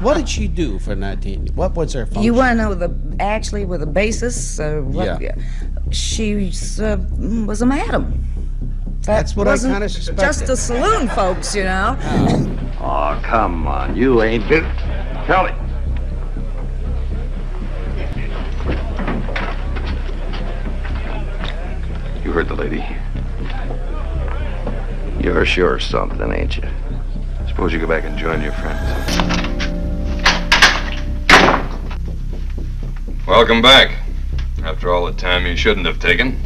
What did she do for 19? What was her function? You want to know with a basis? Yeah. She was a madam. That's what I kind of suspected. Just a saloon, folks, you know. Oh, come on. You ain't been... Tell me. You heard the lady. You're sure of something, ain't you? Suppose you go back and join your friends. Welcome back. After all the time you shouldn't have taken.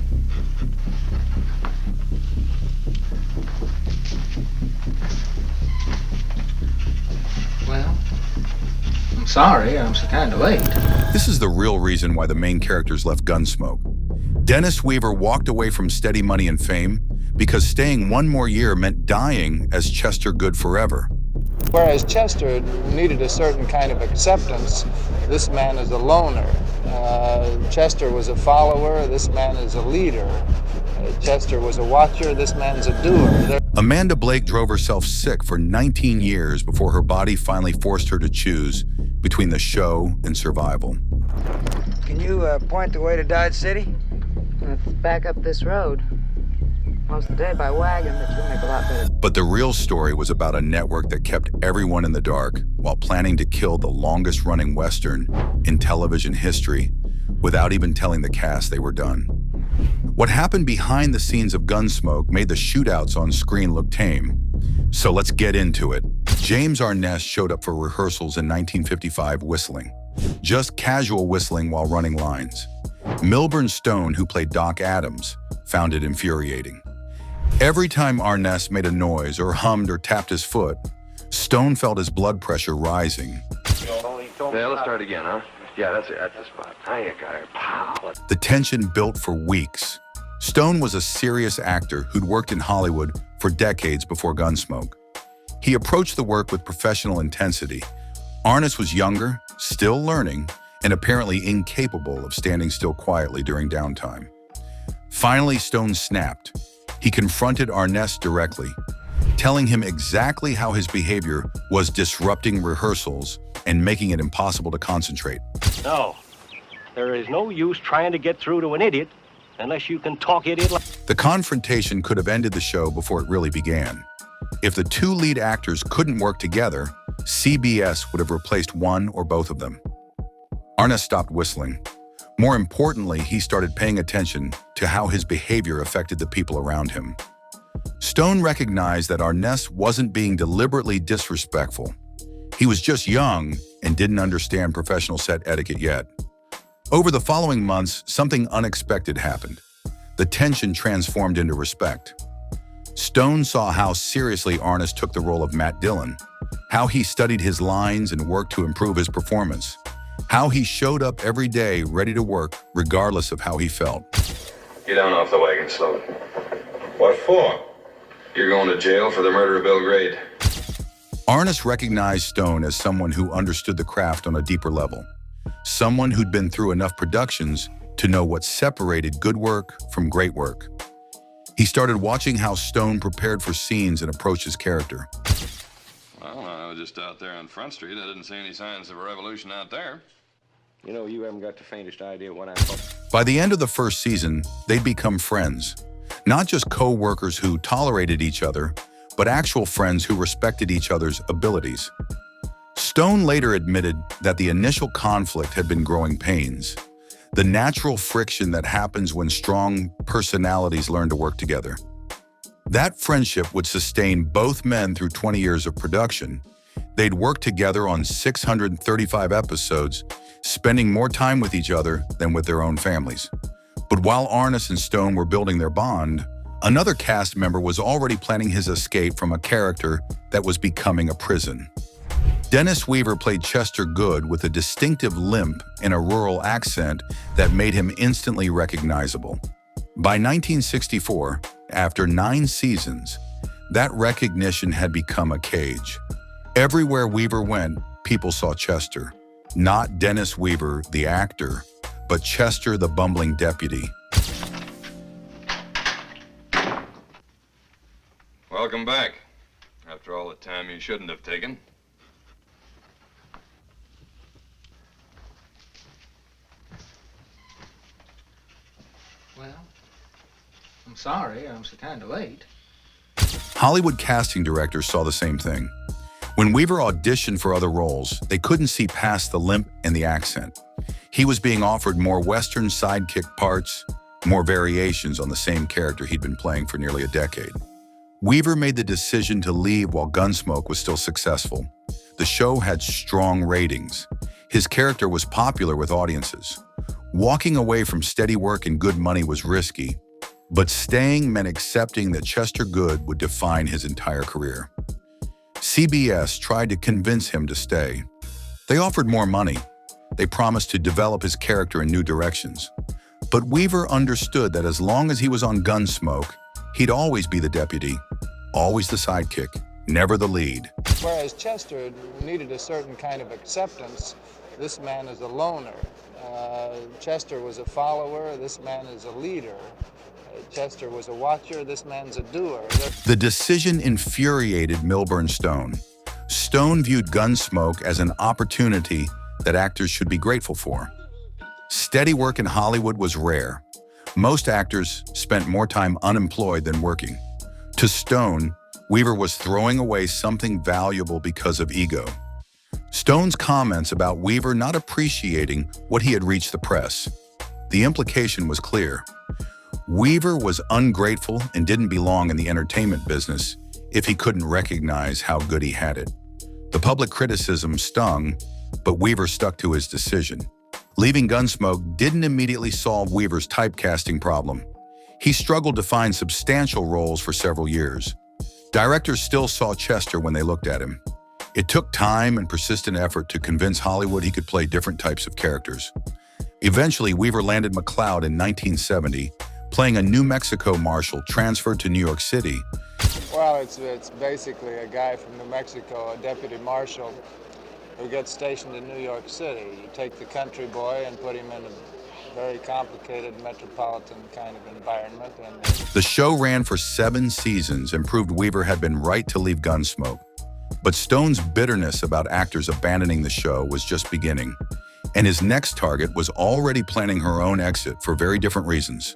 Well, I'm sorry, I'm so kind of late. This is the real reason why the main characters left Gunsmoke. Dennis Weaver walked away from steady money and fame because staying one more year meant dying as Chester Goode forever. Whereas Chester needed a certain kind of acceptance, this man is a loner. Chester was a follower, this man is a leader. Chester was a watcher, this man's a doer. Amanda Blake drove herself sick for 19 years before her body finally forced her to choose between the show and survival. Can you point the way to Dodge City? Let's back up this road. Most of the day by wagon, but you'll make a lot better. But the real story was about a network that kept everyone in the dark while planning to kill the longest-running Western in television history without even telling the cast they were done. What happened behind the scenes of Gunsmoke made the shootouts on screen look tame. So let's get into it. James Arness showed up for rehearsals in 1955 whistling. Just casual whistling while running lines. Milburn Stone, who played Doc Adams, found it infuriating. Every time Arness made a noise or hummed or tapped his foot, Stone felt his blood pressure rising. Yeah, let's start again, huh? Yeah, that's it. That's the spot. Hiya, guy. Pow. The tension built for weeks. Stone was a serious actor who'd worked in Hollywood for decades before Gunsmoke. He approached the work with professional intensity. Arness was younger, still learning, and apparently incapable of standing still quietly during downtime. Finally, Stone snapped. He confronted Arness directly, telling him exactly how his behavior was disrupting rehearsals and making it impossible to concentrate. No, there is no use trying to get through to an idiot unless you can talk idiot like... The confrontation could have ended the show before it really began. If the two lead actors couldn't work together, CBS would have replaced one or both of them. Arness stopped whistling. More importantly, he started paying attention to how his behavior affected the people around him. Stone recognized that Arness wasn't being deliberately disrespectful. He was just young and didn't understand professional set etiquette yet. Over the following months, something unexpected happened. The tension transformed into respect. Stone saw how seriously Arness took the role of Matt Dillon, how he studied his lines and worked to improve his performance, how he showed up every day ready to work regardless of how he felt. Get down off the wagon slowly. What for? You're going to jail for the murder of Bill Grade. Arness recognized Stone as someone who understood the craft on a deeper level, someone who'd been through enough productions to know what separated good work from great work. He started watching how Stone prepared for scenes and approached his character. Well, I was just out there on Front Street. I didn't see any signs of a revolution out there. You know, you haven't got the faintest idea what I'm... By the end of the first season, they'd become friends. Not just co-workers who tolerated each other, but actual friends who respected each other's abilities. Stone later admitted that the initial conflict had been growing pains, the natural friction that happens when strong personalities learn to work together. That friendship would sustain both men through 20 years of production. They'd work together on 635 episodes, spending more time with each other than with their own families. But while Arness and Stone were building their bond, another cast member was already planning his escape from a character that was becoming a prison. Dennis Weaver played Chester Goode with a distinctive limp and a rural accent that made him instantly recognizable. By 1964, after 9 seasons, that recognition had become a cage. Everywhere Weaver went, people saw Chester. Not Dennis Weaver, the actor, but Chester, the bumbling deputy. Welcome back. After all the time you shouldn't have taken. sorry, I'm so kind of late. Hollywood casting directors saw the same thing. When Weaver auditioned for other roles, they couldn't see past the limp and the accent. He was being offered more Western sidekick parts, more variations on the same character he'd been playing for nearly a decade. Weaver made the decision to leave while Gunsmoke was still successful. The show had strong ratings. His character was popular with audiences. Walking away from steady work and good money was risky, but staying meant accepting that Chester Goode would define his entire career. CBS tried to convince him to stay. They offered more money. They promised to develop his character in new directions. But Weaver understood that as long as he was on Gunsmoke, he'd always be the deputy, always the sidekick, never the lead. Whereas Chester needed a certain kind of acceptance, this man is a loner. Chester was a follower, this man is a leader. Chester was a watcher, this man's a doer. The decision infuriated Milburn Stone. Stone viewed Gunsmoke as an opportunity that actors should be grateful for. Steady work in Hollywood was rare. Most actors spent more time unemployed than working. To Stone, Weaver was throwing away something valuable because of ego. Stone's comments about Weaver not appreciating what he had reached the press. The implication was clear. Weaver was ungrateful and didn't belong in the entertainment business if he couldn't recognize how good he had it. The public criticism stung, but Weaver stuck to his decision. Leaving Gunsmoke didn't immediately solve Weaver's typecasting problem. He struggled to find substantial roles for several years. Directors still saw Chester when they looked at him. It took time and persistent effort to convince Hollywood he could play different types of characters. Eventually, Weaver landed McCloud in 1970, playing a New Mexico marshal transferred to New York City. Well, it's basically a guy from New Mexico, a deputy marshal, who gets stationed in New York City. You take the country boy and put him in a very complicated metropolitan kind of environment. And the show ran for 7 seasons and proved Weaver had been right to leave Gunsmoke. But Stone's bitterness about actors abandoning the show was just beginning, and his next target was already planning her own exit for very different reasons.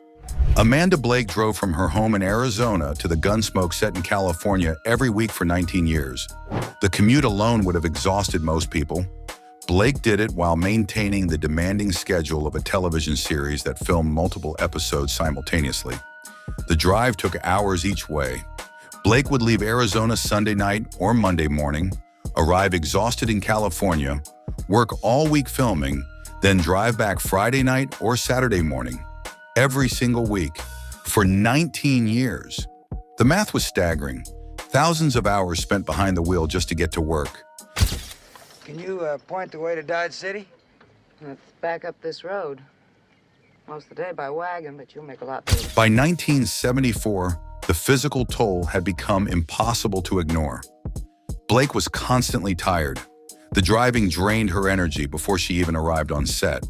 Amanda Blake drove from her home in Arizona to the Gunsmoke set in California every week for 19 years. The commute alone would have exhausted most people. Blake did it while maintaining the demanding schedule of a television series that filmed multiple episodes simultaneously. The drive took hours each way. Blake would leave Arizona Sunday night or Monday morning, arrive exhausted in California, work all week filming, then drive back Friday night or Saturday morning, every single week, for 19 years. The math was staggering. Thousands of hours spent behind the wheel just to get to work. Can you point the way to Dodge City? Let's back up this road. Most of the day by wagon, but you'll make a lot better. By 1974, the physical toll had become impossible to ignore. Blake was constantly tired. The driving drained her energy before she even arrived on set.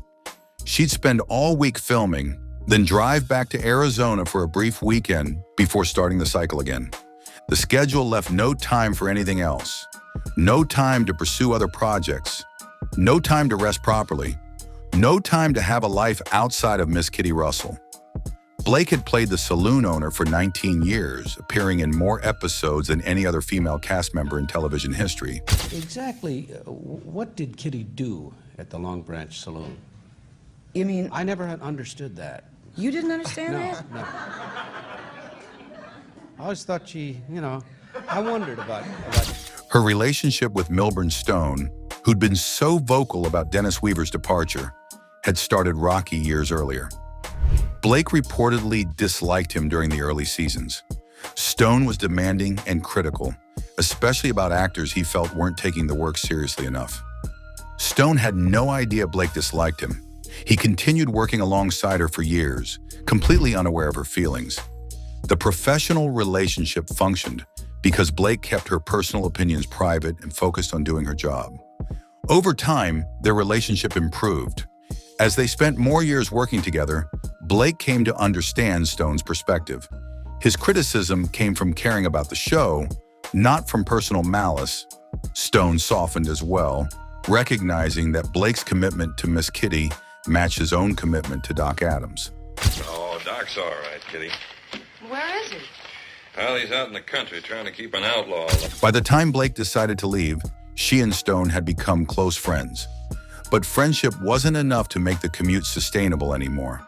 She'd spend all week filming, then drive back to Arizona for a brief weekend before starting the cycle again. The schedule left no time for anything else. No time to pursue other projects. No time to rest properly. No time to have a life outside of Miss Kitty Russell. Blake had played the saloon owner for 19 years, appearing in more episodes than any other female cast member in television history. Exactly what did Kitty do at the Long Branch Saloon? You mean... I never had understood that. You didn't understand that? No. I always thought she, I wondered about Her relationship with Milburn Stone, who'd been so vocal about Dennis Weaver's departure, had started rocky years earlier. Blake reportedly disliked him during the early seasons. Stone was demanding and critical, especially about actors he felt weren't taking the work seriously enough. Stone had no idea Blake disliked him. He continued working alongside her for years, completely unaware of her feelings. The professional relationship functioned because Blake kept her personal opinions private and focused on doing her job. Over time, their relationship improved. As they spent more years working together, Blake came to understand Stone's perspective. His criticism came from caring about the show, not from personal malice. Stone softened as well, recognizing that Blake's commitment to Miss Kitty matched his own commitment to Doc Adams. Oh, Doc's all right, Kitty. Where is he? Well, he's out in the country trying to keep an outlaw. By the time Blake decided to leave, she and Stone had become close friends. But friendship wasn't enough to make the commute sustainable anymore.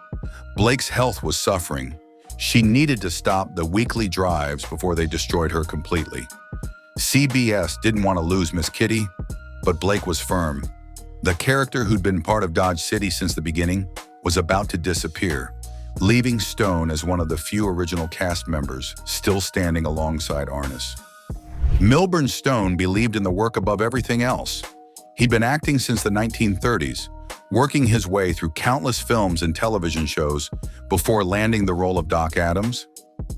Blake's health was suffering. She needed to stop the weekly drives before they destroyed her completely. CBS didn't want to lose Miss Kitty, but Blake was firm. The character who'd been part of Dodge City since the beginning was about to disappear, leaving Stone as one of the few original cast members still standing alongside Arness. Milburn Stone believed in the work above everything else. He'd been acting since the 1930s, working his way through countless films and television shows before landing the role of Doc Adams.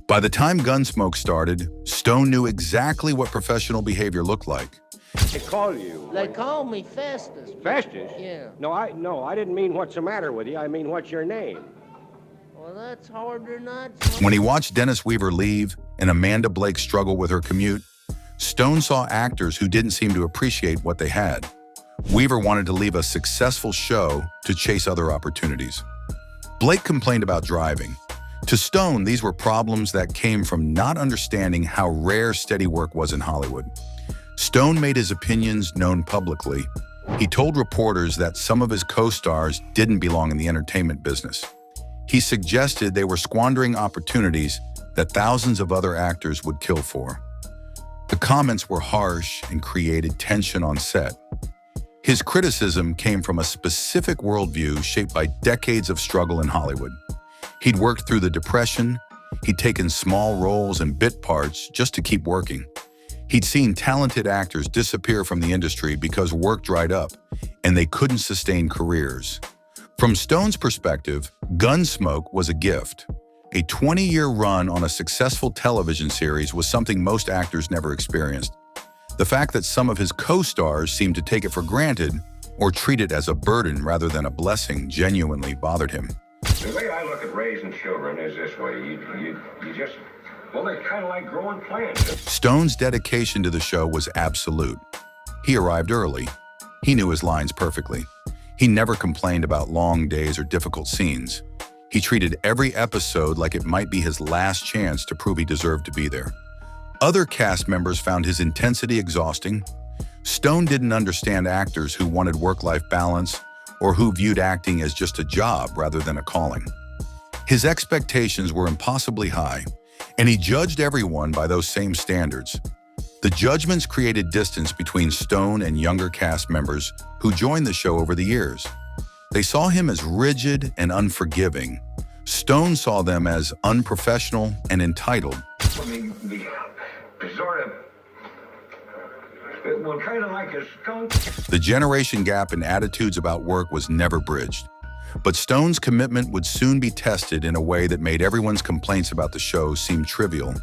By the time Gunsmoke started, Stone knew exactly what professional behavior looked like. They call you. They call me Festus. Festus? Yeah. No, I didn't mean what's the matter with you. I mean, what's your name? Well, that's harder not. When he watched Dennis Weaver leave and Amanda Blake struggle with her commute, Stone saw actors who didn't seem to appreciate what they had. Weaver wanted to leave a successful show to chase other opportunities. Blake complained about driving. To Stone, these were problems that came from not understanding how rare steady work was in Hollywood. Stone made his opinions known publicly. He told reporters that some of his co-stars didn't belong in the entertainment business. He suggested they were squandering opportunities that thousands of other actors would kill for. The comments were harsh and created tension on set. His criticism came from a specific worldview shaped by decades of struggle in Hollywood. He'd worked through the Depression, he'd taken small roles and bit parts just to keep working. He'd seen talented actors disappear from the industry because work dried up and they couldn't sustain careers. From Stone's perspective, Gunsmoke was a gift. A 20-year run on a successful television series was something most actors never experienced. The fact that some of his co-stars seemed to take it for granted or treat it as a burden rather than a blessing genuinely bothered him. The way I look at raising children is this way. You just, well, they're kind of like growing plants. Stone's dedication to the show was absolute. He arrived early. He knew his lines perfectly. He never complained about long days or difficult scenes. He treated every episode like it might be his last chance to prove he deserved to be there. Other cast members found his intensity exhausting. Stone didn't understand actors who wanted work-life balance or who viewed acting as just a job rather than a calling. His expectations were impossibly high, and he judged everyone by those same standards. The judgments created distance between Stone and younger cast members who joined the show over the years. They saw him as rigid and unforgiving. Stone saw them as unprofessional and entitled. Well, kind of like a skunk. The generation gap in attitudes about work was never bridged. But Stone's commitment would soon be tested in a way that made everyone's complaints about the show seem trivial.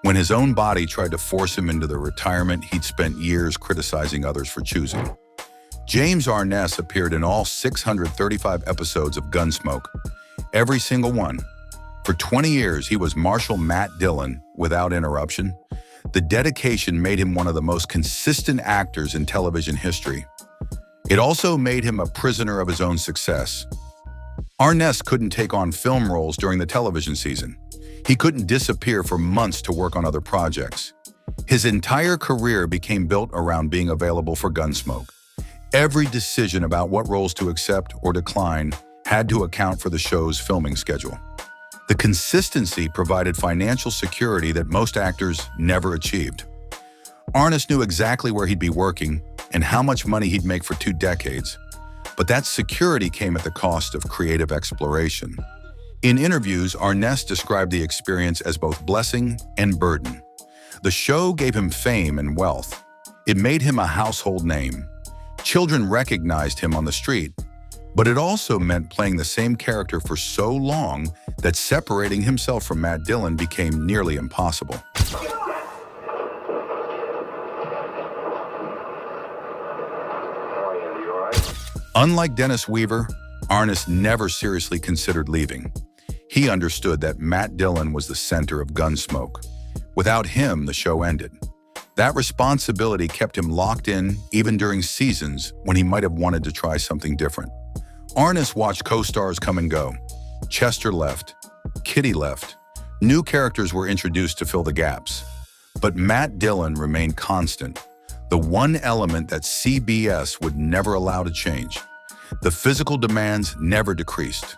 When his own body tried to force him into the retirement he'd spent years criticizing others for choosing. James Arness appeared in all 635 episodes of Gunsmoke, every single one. For 20 years, he was Marshal Matt Dillon without interruption. The dedication made him one of the most consistent actors in television history. It also made him a prisoner of his own success. Arness couldn't take on film roles during the television season. He couldn't disappear for months to work on other projects. His entire career became built around being available for Gunsmoke. Every decision about what roles to accept or decline had to account for the show's filming schedule. The consistency provided financial security that most actors never achieved. Arness knew exactly where he'd be working and how much money he'd make for 2 decades. But that security came at the cost of creative exploration. In interviews, Arness described the experience as both blessing and burden. The show gave him fame and wealth. It made him a household name. Children recognized him on the street. But it also meant playing the same character for so long that separating himself from Matt Dillon became nearly impossible. Unlike Dennis Weaver, Arness never seriously considered leaving. He understood that Matt Dillon was the center of Gunsmoke. Without him, the show ended. That responsibility kept him locked in even during seasons when he might have wanted to try something different. Arness watched co-stars come and go. Chester left. Kitty left. New characters were introduced to fill the gaps. But Matt Dillon remained constant, the one element that CBS would never allow to change. The physical demands never decreased.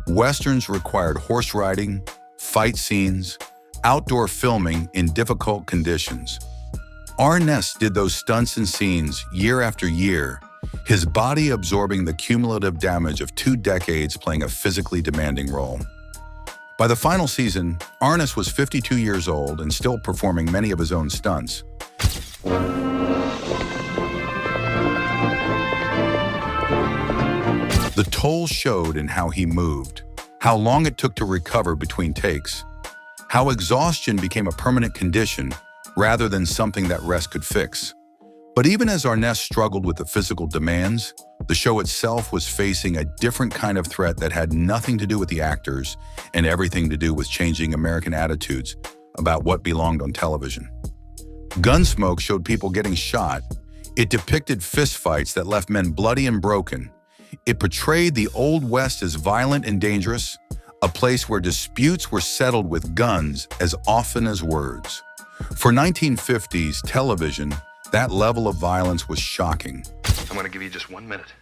Westerns required horse riding, fight scenes, outdoor filming in difficult conditions. Arness did those stunts and scenes year after year, his body absorbing the cumulative damage of 2 decades playing a physically demanding role. By the final season, Arness was 52 years old and still performing many of his own stunts. The toll showed in how he moved, how long it took to recover between takes, how exhaustion became a permanent condition rather than something that rest could fix. But even as Arness struggled with the physical demands, the show itself was facing a different kind of threat that had nothing to do with the actors and everything to do with changing American attitudes about what belonged on television. Gunsmoke showed people getting shot. It depicted fistfights that left men bloody and broken. It portrayed the Old West as violent and dangerous, a place where disputes were settled with guns as often as words. For 1950s television, that level of violence was shocking. I'm going to give you just 1 minute,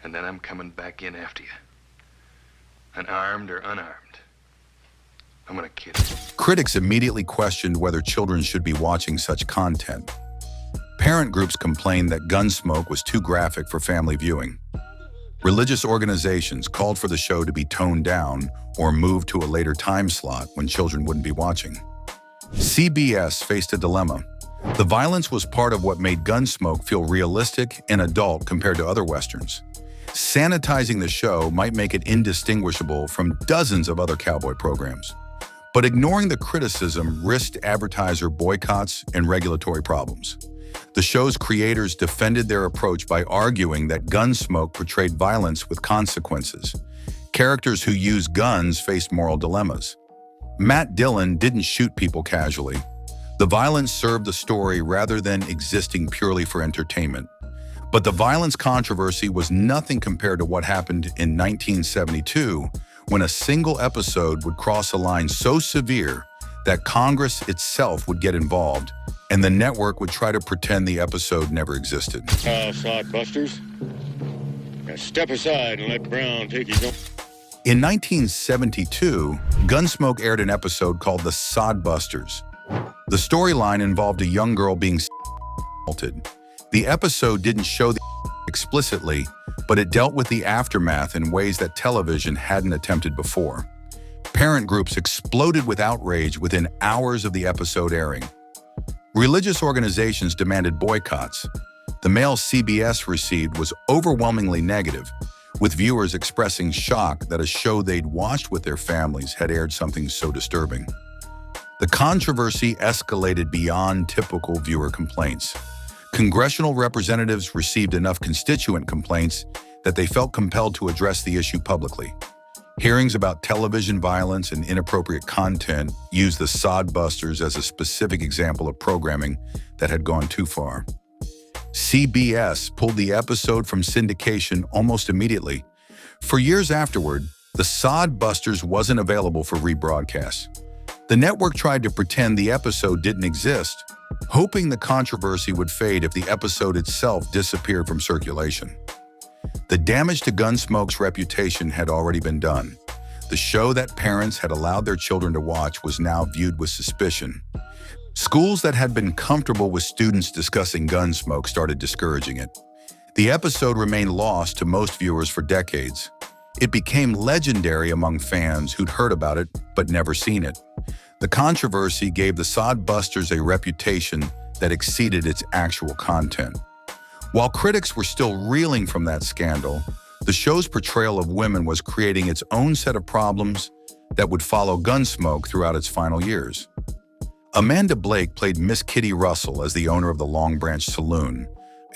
and then I'm coming back in after you. Unarmed or unarmed, I'm going to kill you. Critics immediately questioned whether children should be watching such content. Parent groups complained that Gunsmoke was too graphic for family viewing. Religious organizations called for the show to be toned down or moved to a later time slot when children wouldn't be watching. CBS faced a dilemma. The violence was part of what made Gunsmoke feel realistic and adult compared to other Westerns. Sanitizing the show might make it indistinguishable from dozens of other cowboy programs. But ignoring the criticism risked advertiser boycotts and regulatory problems. The show's creators defended their approach by arguing that Gunsmoke portrayed violence with consequences. Characters who used guns faced moral dilemmas. Matt Dillon didn't shoot people casually. The violence served the story rather than existing purely for entertainment. But the violence controversy was nothing compared to what happened in 1972, when a single episode would cross a line so severe that Congress itself would get involved, and the network would try to pretend the episode never existed. Sodbusters. Now step aside and let Brown take his own. In 1972, Gunsmoke aired an episode called The Sodbusters. The storyline involved a young girl being assaulted. The episode didn't show the explicitly, but it dealt with the aftermath in ways that television hadn't attempted before. Parent groups exploded with outrage within hours of the episode airing. Religious organizations demanded boycotts. The mail CBS received was overwhelmingly negative, with viewers expressing shock that a show they'd watched with their families had aired something so disturbing. The controversy escalated beyond typical viewer complaints. Congressional representatives received enough constituent complaints that they felt compelled to address the issue publicly. Hearings about television violence and inappropriate content used the Sodbusters as a specific example of programming that had gone too far. CBS pulled the episode from syndication almost immediately. For years afterward, the Sodbusters wasn't available for rebroadcast. The network tried to pretend the episode didn't exist, hoping the controversy would fade if the episode itself disappeared from circulation. The damage to Gunsmoke's reputation had already been done. The show that parents had allowed their children to watch was now viewed with suspicion. Schools that had been comfortable with students discussing Gunsmoke started discouraging it. The episode remained lost to most viewers for decades. It became legendary among fans who'd heard about it but never seen it. The controversy gave the Sodbusters a reputation that exceeded its actual content. While critics were still reeling from that scandal, the show's portrayal of women was creating its own set of problems that would follow Gunsmoke throughout its final years. Amanda Blake played Miss Kitty Russell as the owner of the Long Branch Saloon,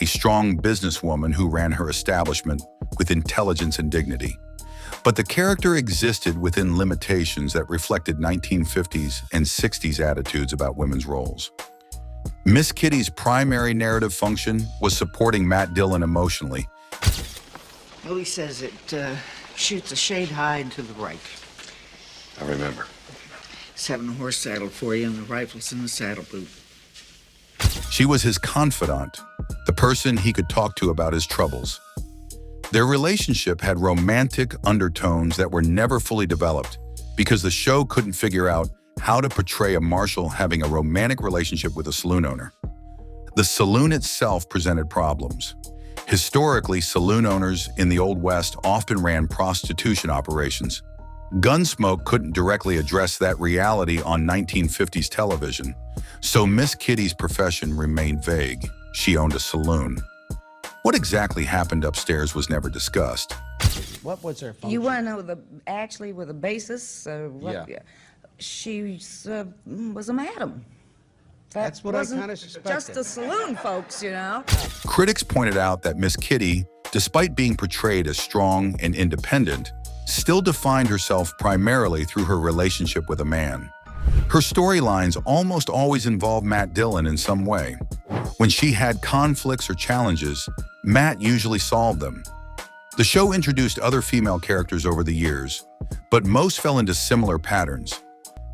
a strong businesswoman who ran her establishment with intelligence and dignity. But the character existed within limitations that reflected 1950s and 60s attitudes about women's roles. Miss Kitty's primary narrative function was supporting Matt Dillon emotionally. Well, he says it shoots a shade high and to the right. I remember. Just having a horse saddled for you and the rifle's in the saddle boot. She was his confidant, the person he could talk to about his troubles. Their relationship had romantic undertones that were never fully developed because the show couldn't figure out how to portray a marshal having a romantic relationship with a saloon owner. The saloon itself presented problems. Historically, saloon owners in the Old West often ran prostitution operations. Gunsmoke couldn't directly address that reality on 1950s television, so Miss Kitty's profession remained vague. She owned a saloon. What exactly happened upstairs was never discussed. What was her function? You want to know the basis? Yeah. She was a madam. That's what I kind of suspected. Just a saloon, folks, you know. Critics pointed out that Miss Kitty, despite being portrayed as strong and independent, still defined herself primarily through her relationship with a man. Her storylines almost always involved Matt Dillon in some way. When she had conflicts or challenges, Matt usually solved them. The show introduced other female characters over the years, but most fell into similar patterns.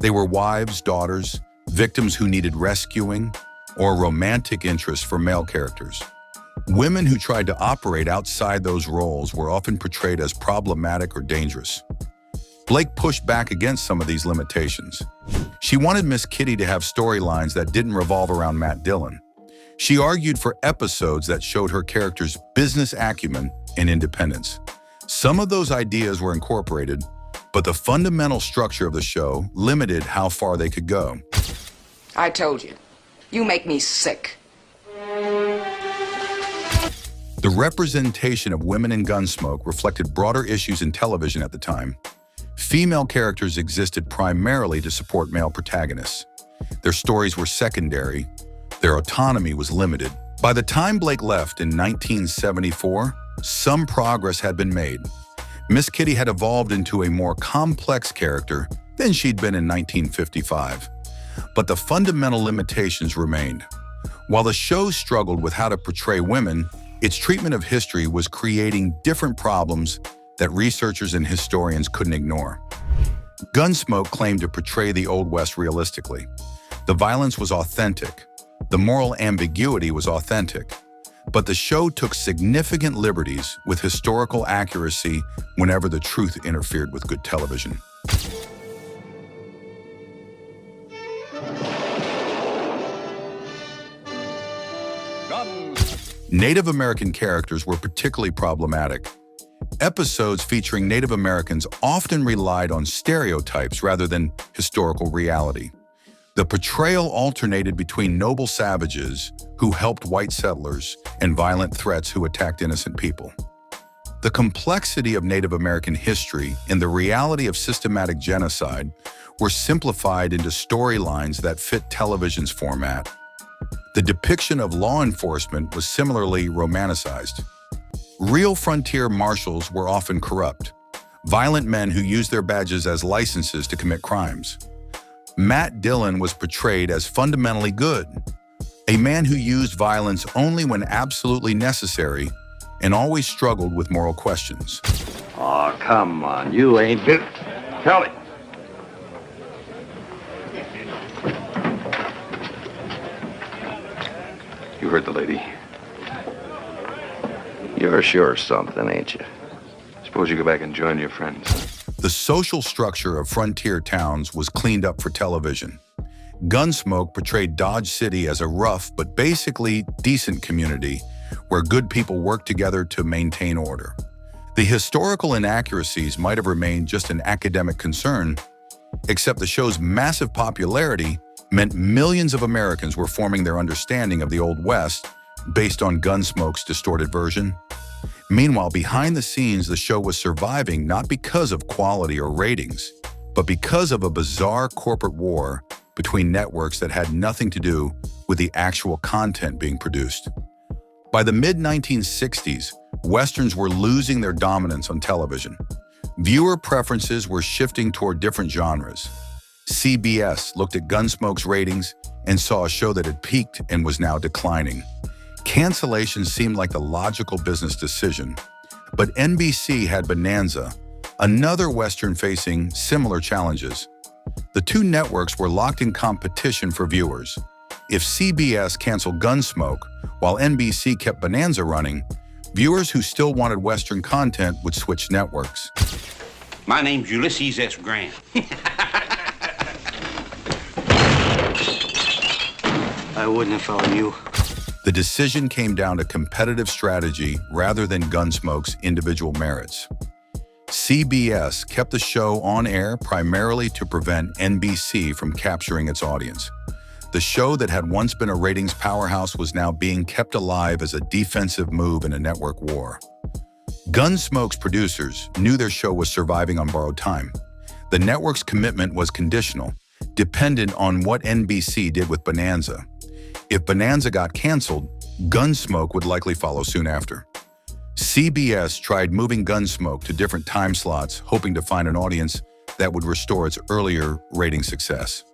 They were wives, daughters, victims who needed rescuing, or romantic interests for male characters. Women who tried to operate outside those roles were often portrayed as problematic or dangerous. Blake pushed back against some of these limitations. She wanted Miss Kitty to have storylines that didn't revolve around Matt Dillon. She argued for episodes that showed her character's business acumen and independence. Some of those ideas were incorporated, but the fundamental structure of the show limited how far they could go. I told you. You make me sick. The representation of women in Gunsmoke reflected broader issues in television at the time. Female characters existed primarily to support male protagonists. Their stories were secondary. Their autonomy was limited. By the time Blake left in 1974, some progress had been made. Miss Kitty had evolved into a more complex character than she'd been in 1955. But the fundamental limitations remained. While the show struggled with how to portray women, its treatment of history was creating different problems that researchers and historians couldn't ignore. Gunsmoke claimed to portray the Old West realistically. The violence was authentic. The moral ambiguity was authentic. But the show took significant liberties with historical accuracy whenever the truth interfered with good television. Native American characters were particularly problematic. Episodes featuring Native Americans often relied on stereotypes rather than historical reality. The portrayal alternated between noble savages who helped white settlers and violent threats who attacked innocent people. The complexity of Native American history and the reality of systematic genocide were simplified into storylines that fit television's format. The depiction of law enforcement was similarly romanticized. Real frontier marshals were often corrupt, violent men who used their badges as licenses to commit crimes. Matt Dillon was portrayed as fundamentally good, a man who used violence only when absolutely necessary and always struggled with moral questions. Oh, come on, you ain't been... Tell it. You heard the lady. You're sure something, ain't you? Suppose you go back and join your friends. The social structure of frontier towns was cleaned up for television. Gunsmoke portrayed Dodge City as a rough but basically decent community where good people worked together to maintain order. The historical inaccuracies might have remained just an academic concern, except the show's massive popularity meant millions of Americans were forming their understanding of the Old West based on Gunsmoke's distorted version. Meanwhile, behind the scenes, the show was surviving not because of quality or ratings, but because of a bizarre corporate war between networks that had nothing to do with the actual content being produced. By the mid-1960s, Westerns were losing their dominance on television. Viewer preferences were shifting toward different genres. CBS looked at Gunsmoke's ratings and saw a show that had peaked and was now declining. Cancellation seemed like the logical business decision, but NBC had Bonanza, another Western facing similar challenges. The two networks were locked in competition for viewers. If CBS canceled Gunsmoke while NBC kept Bonanza running, viewers who still wanted Western content would switch networks. My name's Ulysses S. Grant. I wouldn't have followed you. The decision came down to competitive strategy rather than Gunsmoke's individual merits. CBS kept the show on air primarily to prevent NBC from capturing its audience. The show that had once been a ratings powerhouse was now being kept alive as a defensive move in a network war. Gunsmoke's producers knew their show was surviving on borrowed time. The network's commitment was conditional, dependent on what NBC did with Bonanza. If Bonanza got canceled, Gunsmoke would likely follow soon after. CBS tried moving Gunsmoke to different time slots, hoping to find an audience that would restore its earlier rating success.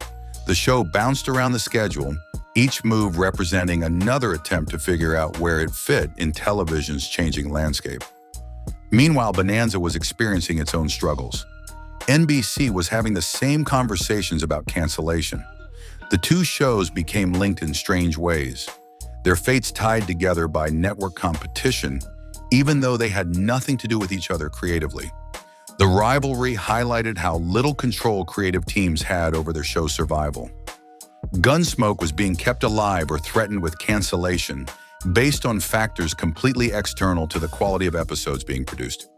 The show bounced around the schedule, each move representing another attempt to figure out where it fit in television's changing landscape. Meanwhile, Bonanza was experiencing its own struggles. NBC was having the same conversations about cancellation. The two shows became linked in strange ways, their fates tied together by network competition, even though they had nothing to do with each other creatively. The rivalry highlighted how little control creative teams had over their show's survival. Gunsmoke was being kept alive or threatened with cancellation based on factors completely external to the quality of episodes being produced.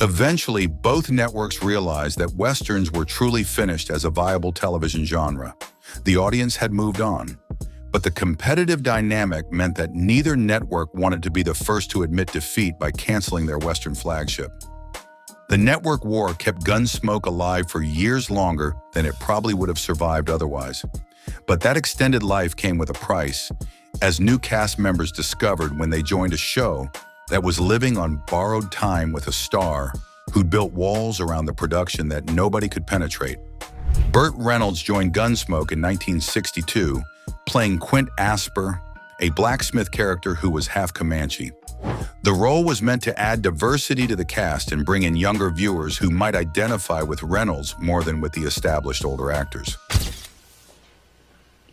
Eventually, both networks realized that Westerns were truly finished as a viable television genre. The audience had moved on, but the competitive dynamic meant that neither network wanted to be the first to admit defeat by canceling their Western flagship. The network war kept Gunsmoke alive for years longer than it probably would have survived otherwise. But that extended life came with a price, as new cast members discovered when they joined a show that was living on borrowed time with a star who'd built walls around the production that nobody could penetrate. Burt Reynolds joined Gunsmoke in 1962, playing Quint Asper, a blacksmith character who was half Comanche. The role was meant to add diversity to the cast and bring in younger viewers who might identify with Reynolds more than with the established older actors.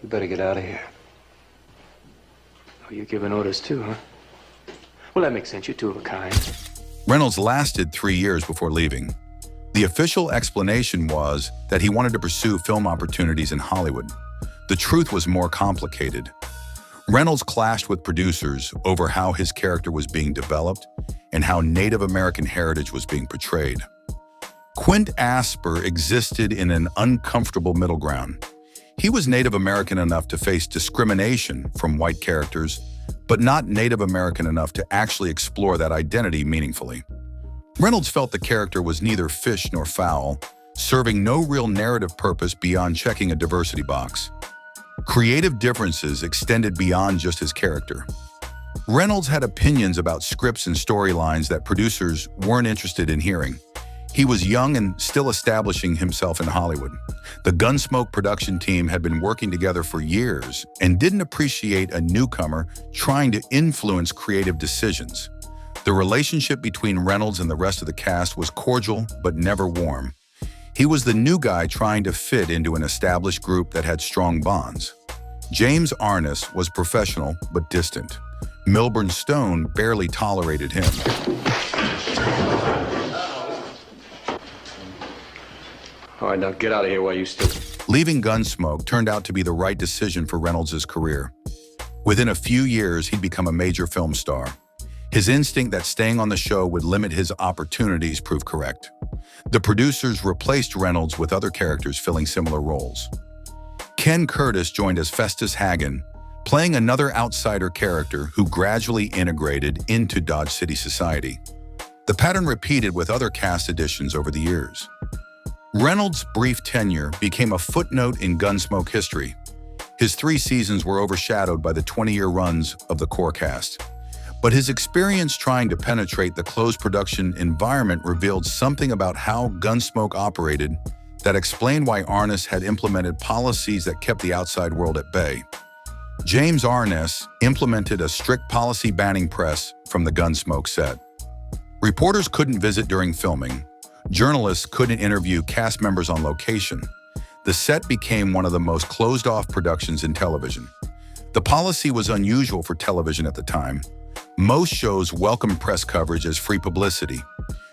You better get out of here. Oh, you're giving orders too, huh? Well, that makes sense. You're two of a kind. Reynolds lasted 3 years before leaving. The official explanation was that he wanted to pursue film opportunities in Hollywood. The truth was more complicated. Reynolds clashed with producers over how his character was being developed and how Native American heritage was being portrayed. Quint Asper existed in an uncomfortable middle ground. He was Native American enough to face discrimination from white characters, but not Native American enough to actually explore that identity meaningfully. Reynolds felt the character was neither fish nor fowl, serving no real narrative purpose beyond checking a diversity box. Creative differences extended beyond just his character. Reynolds had opinions about scripts and storylines that producers weren't interested in hearing. He was young and still establishing himself in Hollywood. The Gunsmoke production team had been working together for years and didn't appreciate a newcomer trying to influence creative decisions. The relationship between Reynolds and the rest of the cast was cordial but never warm. He was the new guy trying to fit into an established group that had strong bonds. James Arness was professional but distant. Milburn Stone barely tolerated him. All right, now get out of here while you still... Leaving Gunsmoke turned out to be the right decision for Reynolds' career. Within a few years, he'd become a major film star. His instinct that staying on the show would limit his opportunities proved correct. The producers replaced Reynolds with other characters filling similar roles. Ken Curtis joined as Festus Hagen, playing another outsider character who gradually integrated into Dodge City society. The pattern repeated with other cast additions over the years. Reynolds' brief tenure became a footnote in Gunsmoke history. His 3 seasons were overshadowed by the 20-year runs of the core cast. But his experience trying to penetrate the closed production environment revealed something about how Gunsmoke operated that explained why Arness had implemented policies that kept the outside world at bay. James Arness implemented a strict policy banning press from the Gunsmoke set. Reporters couldn't visit during filming. Journalists couldn't interview cast members on location. The set became one of the most closed-off productions in television. The policy was unusual for television at the time. Most shows welcomed press coverage as free publicity.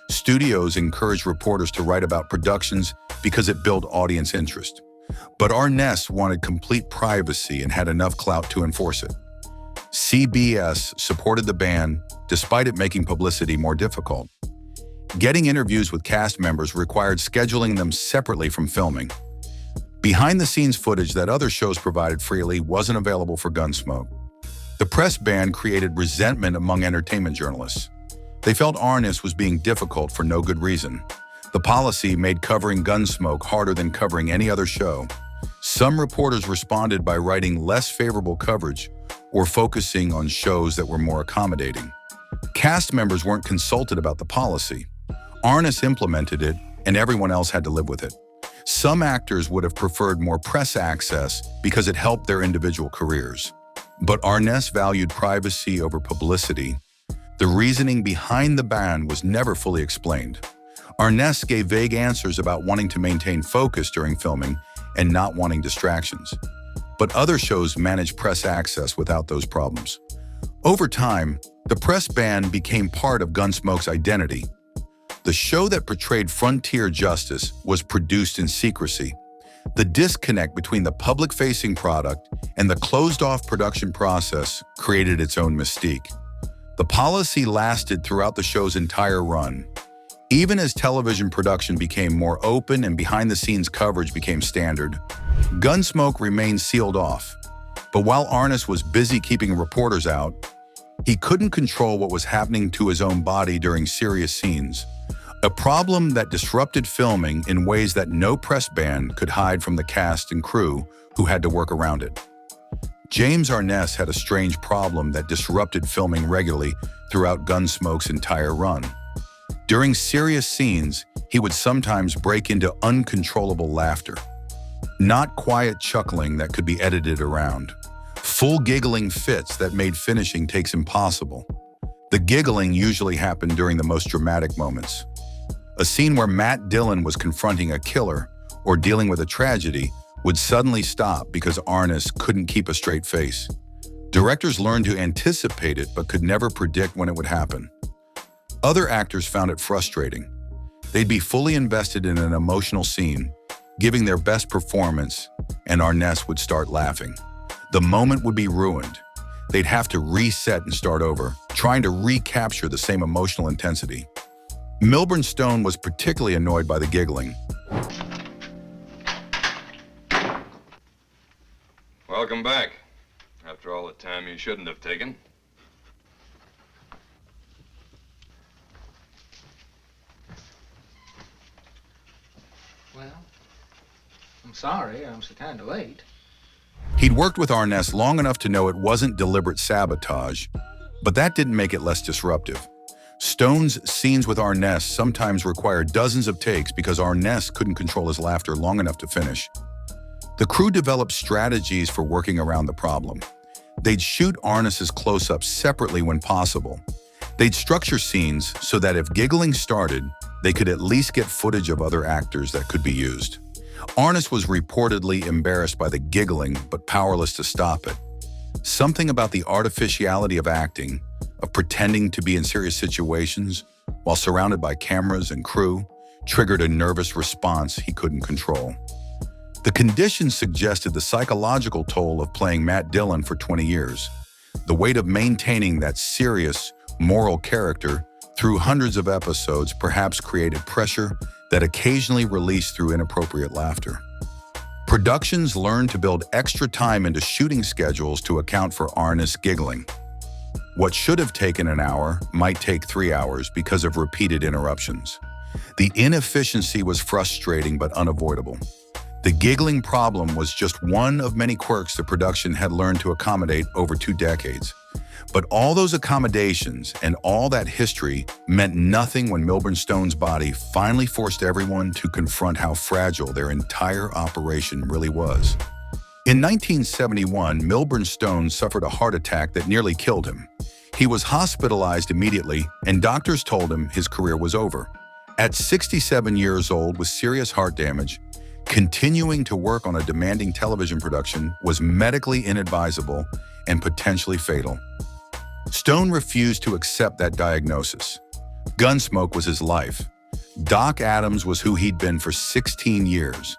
Studios encouraged reporters to write about productions because it built audience interest. But Arness wanted complete privacy and had enough clout to enforce it. CBS supported the ban, despite it making publicity more difficult. Getting interviews with cast members required scheduling them separately from filming. Behind-the-scenes footage that other shows provided freely wasn't available for Gunsmoke. The press ban created resentment among entertainment journalists. They felt Arness was being difficult for no good reason. The policy made covering Gunsmoke harder than covering any other show. Some reporters responded by writing less favorable coverage or focusing on shows that were more accommodating. Cast members weren't consulted about the policy. Arness implemented it, and everyone else had to live with it. Some actors would have preferred more press access because it helped their individual careers. But Arness valued privacy over publicity. The reasoning behind the ban was never fully explained. Arness gave vague answers about wanting to maintain focus during filming and not wanting distractions. But other shows managed press access without those problems. Over time, the press ban became part of Gunsmoke's identity. The show that portrayed frontier justice was produced in secrecy. The disconnect between the public-facing product and the closed-off production process created its own mystique. The policy lasted throughout the show's entire run. Even as television production became more open and behind-the-scenes coverage became standard, Gunsmoke remained sealed off. But while Arness was busy keeping reporters out, he couldn't control what was happening to his own body during serious scenes. A problem that disrupted filming in ways that no press ban could hide from the cast and crew who had to work around it. James Arness had a strange problem that disrupted filming regularly throughout Gunsmoke's entire run. During serious scenes, he would sometimes break into uncontrollable laughter. Not quiet chuckling that could be edited around. Full giggling fits that made finishing takes impossible. The giggling usually happened during the most dramatic moments. A scene where Matt Dillon was confronting a killer or dealing with a tragedy would suddenly stop because Arness couldn't keep a straight face. Directors learned to anticipate it but could never predict when it would happen. Other actors found it frustrating. They'd be fully invested in an emotional scene, giving their best performance, and Arness would start laughing. The moment would be ruined. They'd have to reset and start over, trying to recapture the same emotional intensity. Milburn Stone was particularly annoyed by the giggling. Welcome back. After all the time you shouldn't have taken. Well, I'm sorry, I'm so kind of late. He'd worked with Arness long enough to know it wasn't deliberate sabotage, but that didn't make it less disruptive. Stone's scenes with Arness sometimes required dozens of takes because Arness couldn't control his laughter long enough to finish. The crew developed strategies for working around the problem. They'd shoot Arness's close-ups separately when possible. They'd structure scenes so that if giggling started, they could at least get footage of other actors that could be used. Arness was reportedly embarrassed by the giggling, but powerless to stop it. Something about the artificiality of acting, of pretending to be in serious situations while surrounded by cameras and crew, triggered a nervous response he couldn't control. The conditions suggested the psychological toll of playing Matt Dillon for 20 years, the weight of maintaining that serious, moral character through hundreds of episodes perhaps created pressure that occasionally released through inappropriate laughter. Productions learned to build extra time into shooting schedules to account for Arness giggling. What should have taken an hour might take 3 hours because of repeated interruptions. The inefficiency was frustrating but unavoidable. The giggling problem was just one of many quirks the production had learned to accommodate over 2 decades. But all those accommodations and all that history meant nothing when Milburn Stone's body finally forced everyone to confront how fragile their entire operation really was. In 1971, Milburn Stone suffered a heart attack that nearly killed him. He was hospitalized immediately, and doctors told him his career was over. At 67 years old with serious heart damage, Continuing to work on a demanding television production was medically inadvisable and potentially fatal. Stone refused to accept that diagnosis. Gunsmoke was his life. Doc Adams was who he'd been for 16 years.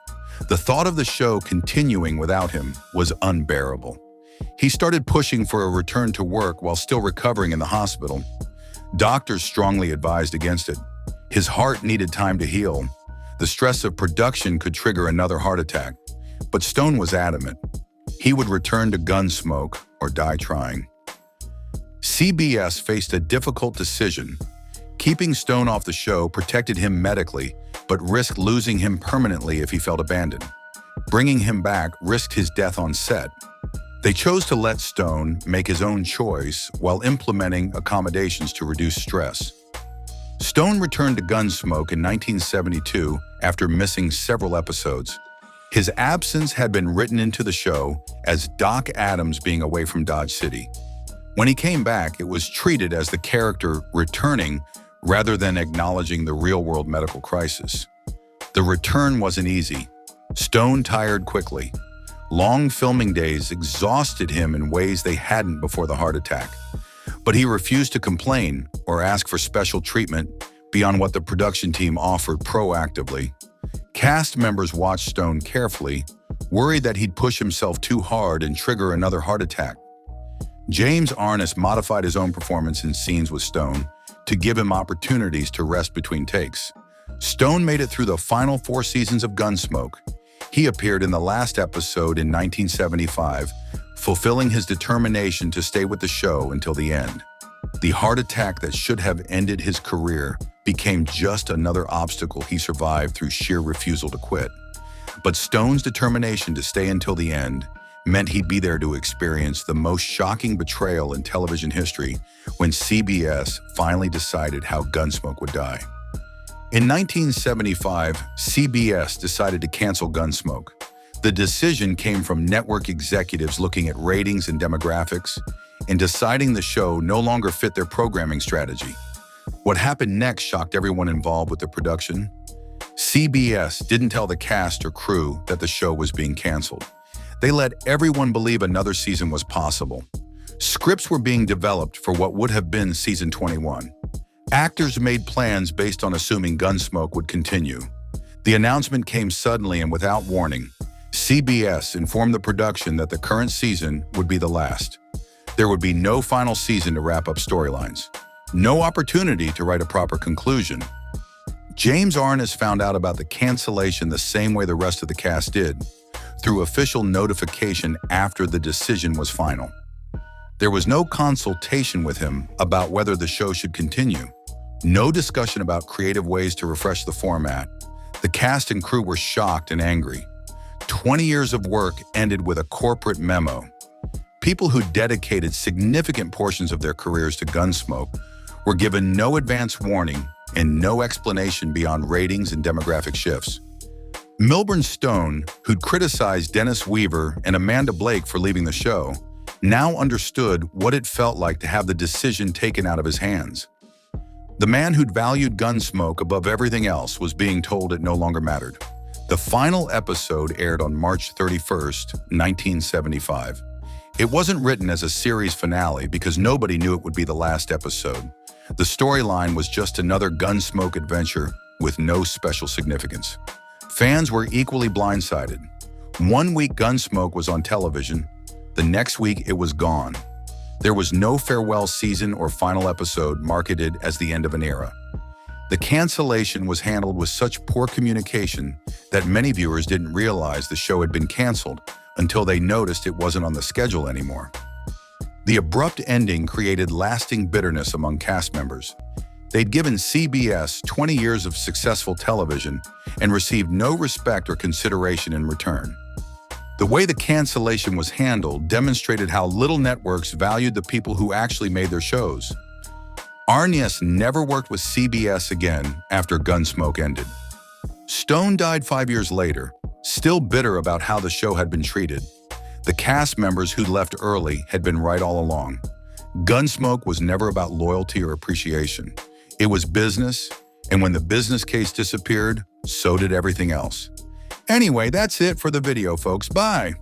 The thought of the show continuing without him was unbearable. He started pushing for a return to work while still recovering in the hospital. Doctors strongly advised against it. His heart needed time to heal. The stress of production could trigger another heart attack. But Stone was adamant. He would return to Gunsmoke or die trying. CBS faced a difficult decision. Keeping Stone off the show protected him medically, but risked losing him permanently if he felt abandoned. Bringing him back risked his death on set. They chose to let Stone make his own choice while implementing accommodations to reduce stress. Stone returned to Gunsmoke in 1972 after missing several episodes. His absence had been written into the show as Doc Adams being away from Dodge City. When he came back, it was treated as the character returning rather than acknowledging the real-world medical crisis. The return wasn't easy. Stone tired quickly. Long filming days exhausted him in ways they hadn't before the heart attack. But he refused to complain or ask for special treatment beyond what the production team offered proactively. Cast members watched Stone carefully, worried that he'd push himself too hard and trigger another heart attack. James Arness modified his own performance in scenes with Stone to give him opportunities to rest between takes. Stone made it through the final 4 seasons of Gunsmoke. He appeared in the last episode in 1975, fulfilling his determination to stay with the show until the end. The heart attack that should have ended his career became just another obstacle he survived through sheer refusal to quit. But Stone's determination to stay until the end meant he'd be there to experience the most shocking betrayal in television history when CBS finally decided how Gunsmoke would die. In 1975, CBS decided to cancel Gunsmoke. The decision came from network executives looking at ratings and demographics and deciding the show no longer fit their programming strategy. What happened next shocked everyone involved with the production. CBS didn't tell the cast or crew that the show was being canceled. They let everyone believe another season was possible. Scripts were being developed for what would have been season 21. Actors made plans based on assuming Gunsmoke would continue. The announcement came suddenly and without warning. CBS informed the production that the current season would be the last. There would be no final season to wrap up storylines. No opportunity to write a proper conclusion. James Arness found out about the cancellation the same way the rest of the cast did, through official notification after the decision was final. There was no consultation with him about whether the show should continue. No discussion about creative ways to refresh the format. The cast and crew were shocked and angry. 20 years of work ended with a corporate memo. People who dedicated significant portions of their careers to Gunsmoke were given no advance warning and no explanation beyond ratings and demographic shifts. Milburn Stone, who'd criticized Dennis Weaver and Amanda Blake for leaving the show, now understood what it felt like to have the decision taken out of his hands. The man who'd valued Gunsmoke above everything else was being told it no longer mattered. The final episode aired on March 31st, 1975. It wasn't written as a series finale because nobody knew it would be the last episode. The storyline was just another Gunsmoke adventure with no special significance. Fans were equally blindsided. One week Gunsmoke was on television, the next week it was gone. There was no farewell season or final episode marketed as the end of an era. The cancellation was handled with such poor communication that many viewers didn't realize the show had been canceled until they noticed it wasn't on the schedule anymore. The abrupt ending created lasting bitterness among cast members. They'd given CBS 20 years of successful television and received no respect or consideration in return. The way the cancellation was handled demonstrated how little networks valued the people who actually made their shows. Arness never worked with CBS again after Gunsmoke ended. Stone died 5 years later, still bitter about how the show had been treated. The cast members who'd left early had been right all along. Gunsmoke was never about loyalty or appreciation. It was business, and when the business case disappeared, so did everything else. Anyway, that's it for the video, folks. Bye.